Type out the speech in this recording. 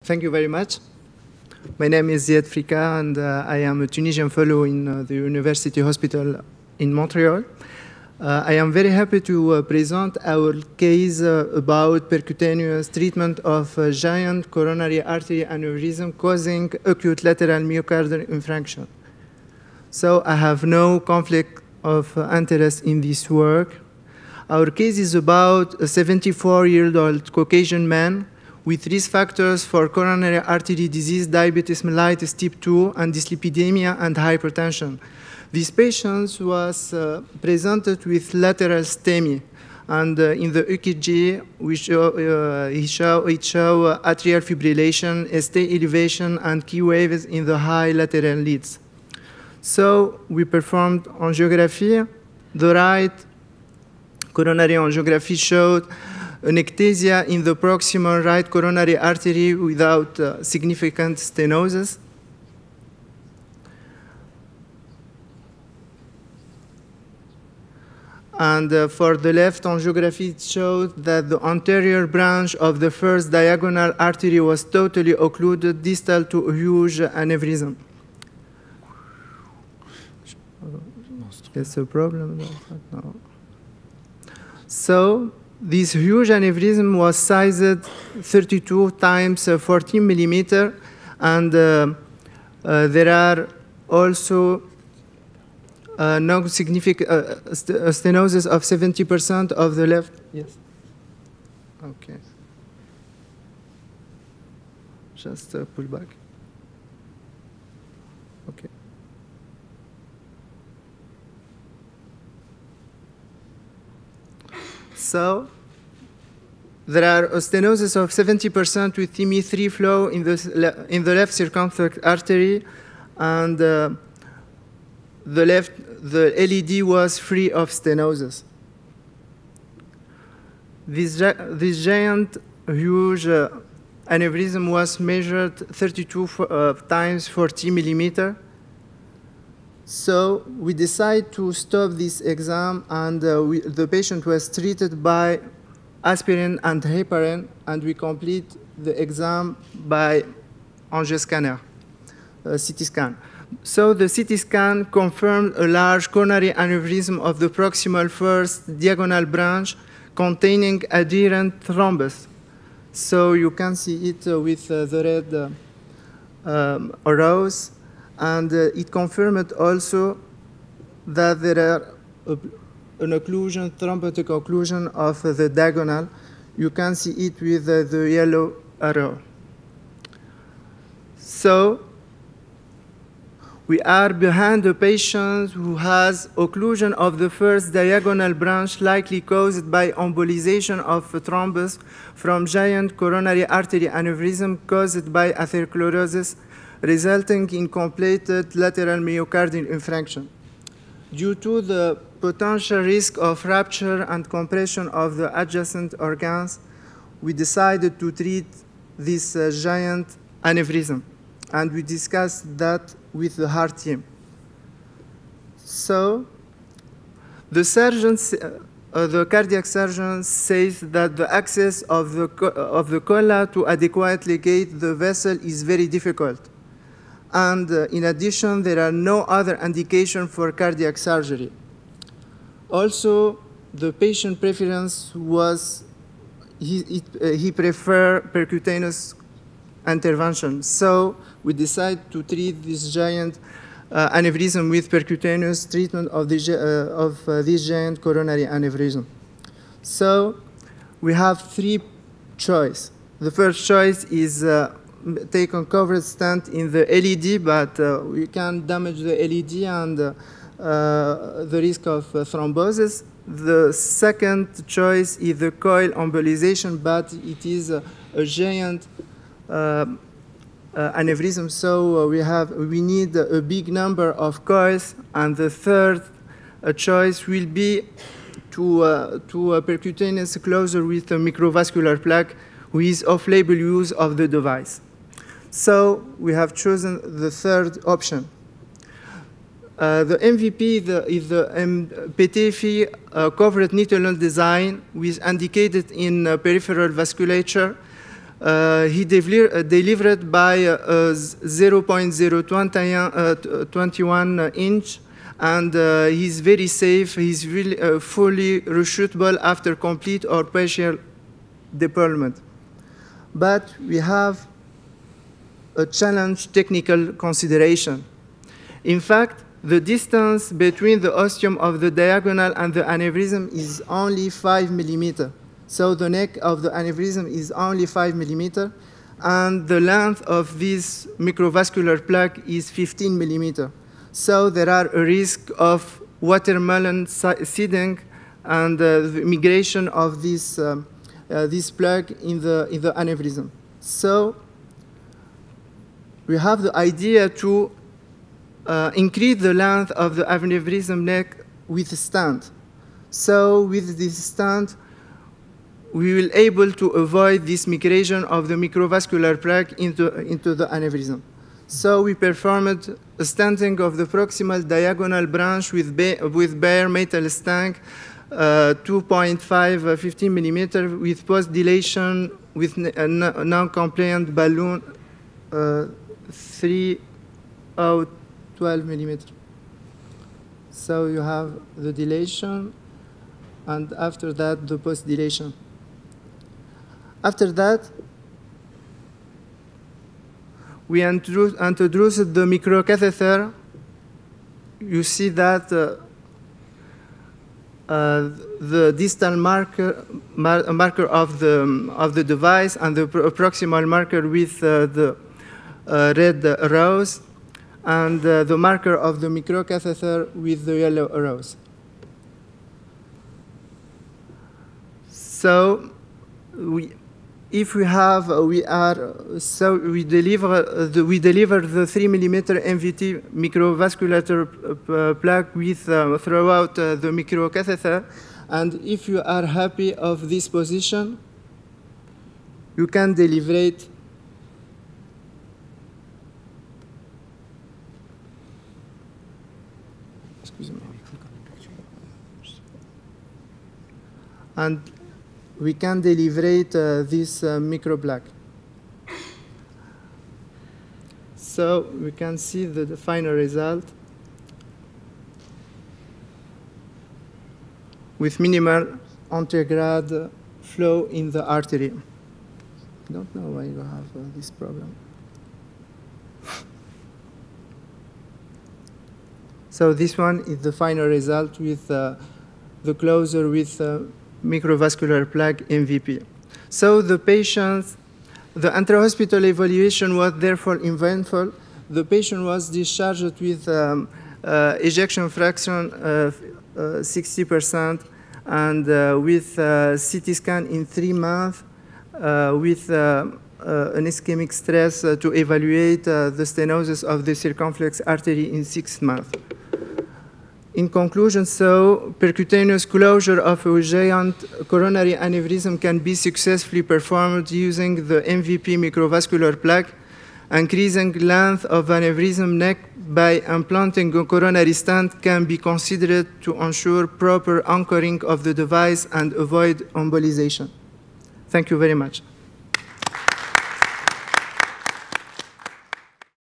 Thank you very much. My name is Zied Frikha, and I am a Tunisian fellow in the University Hospital in Montreal. I am very happy to present our case about percutaneous treatment of giant coronary artery aneurysm causing acute lateral myocardial infarction. So I have no conflict of interest in this work. Our case is about a 74-year-old Caucasian man with risk factors for coronary artery disease, diabetes mellitus type 2, and dyslipidemia and hypertension. This patient was presented with lateral STEMI, and in the EKG, it show atrial fibrillation, ST elevation, and key waves in the high lateral leads. So we performed angiography. The right coronary angiography showed an ectasia in the proximal right coronary artery without significant stenosis. And for the left angiography, it showed that the anterior branch of the first diagonal artery was totally occluded distal to a huge aneurysm. There's a problem? No. So this huge aneurysm was sized 32 times 14 millimeter, and there are also no significant stenosis of 70% of the left. Yes. Okay. Just pull back. Okay. So there are a stenosis of 70% with TME3 flow in the left circumflex artery, and the LED was free of stenosis. This giant, huge aneurysm was measured 32 times 40 millimeter. So we decided to stop this exam, and the patient was treated by aspirin and heparin, and we complete the exam by angioscanner, CT scan. So the CT scan confirmed a large coronary aneurysm of the proximal first diagonal branch containing adherent thrombus. So you can see it with the red arrows. And it confirmed also that there are an occlusion, thrombotic occlusion of the diagonal. You can see it with the yellow arrow. So we are behind the patient who has occlusion of the first diagonal branch, likely caused by embolization of a thrombus from giant coronary artery aneurysm caused by atherosclerosis, resulting in completed lateral myocardial infarction. Due to the potential risk of rupture and compression of the adjacent organs, we decided to treat this giant aneurysm, and we discussed that with the heart team. So the surgeons, the cardiac surgeon says that the access of the cola to adequately gate the vessel is very difficult. And in addition, there are no other indication for cardiac surgery. Also, the patient preference was he preferred percutaneous intervention. So we decided to treat this giant aneurysm with percutaneous treatment of this giant coronary aneurysm. So we have three choices. The first choice is take a covered stent in the LED, but we can damage the LED and the risk of thrombosis. The second choice is the coil embolization, but it is a giant aneurysm, so we need a big number of coils. And the third choice will be to a percutaneous closure with a microvascular plaque, with off-label use of the device. So we have chosen the third option. The MVP is the PTFE covered Nitolone design, with indicated in peripheral vasculature, he delivered by 0.021 inch, and he's very safe. He's really, fully reshootable after complete or partial deployment. But we have a challenge technical consideration. In fact, the distance between the ostium of the diagonal and the aneurysm is only 5 millimeters. So the neck of the aneurysm is only 5 millimeters, and the length of this microvascular plaque is 15 millimeters. So there are a risk of watermelon seeding and the migration of this plaque in the aneurysm. So we have the idea to increase the length of the aneurysm neck with a stent. So with this stent, we will able to avoid this migration of the microvascular plaque into the aneurysm. So we performed a stenting of the proximal diagonal branch with bare metal stent, 2.5, 15 millimeter with post-dilation with a non-compliant balloon, 3 out 12 millimeter. So you have the dilation, and after that, the post-dilation. After that, we introduced the microcatheter. You see that the distal marker of the device and the proximal marker with the red arrows, and the marker of the microcatheter with the yellow arrows. So if we have, we deliver the 3 millimeter MVT microvascular plaque with throughout the microcatheter, and if you are happy of this position, you can deliberate and we can deliberate this microplaque. So we can see the final result with minimal antegrade flow in the artery. I don't know why you have this problem. So this one is the final result with the closure with microvascular plaque MVP. So the patients, the intra-hospital evaluation was therefore eventful. The patient was discharged with ejection fraction 60% and with CT scan in 3 months with an ischemic stress to evaluate the stenosis of the circumflex artery in 6 months. In conclusion, so percutaneous closure of a giant coronary aneurysm can be successfully performed using the MVP microvascular plaque. Increasing length of aneurysm neck by implanting a coronary stent can be considered to ensure proper anchoring of the device and avoid embolization. Thank you very much.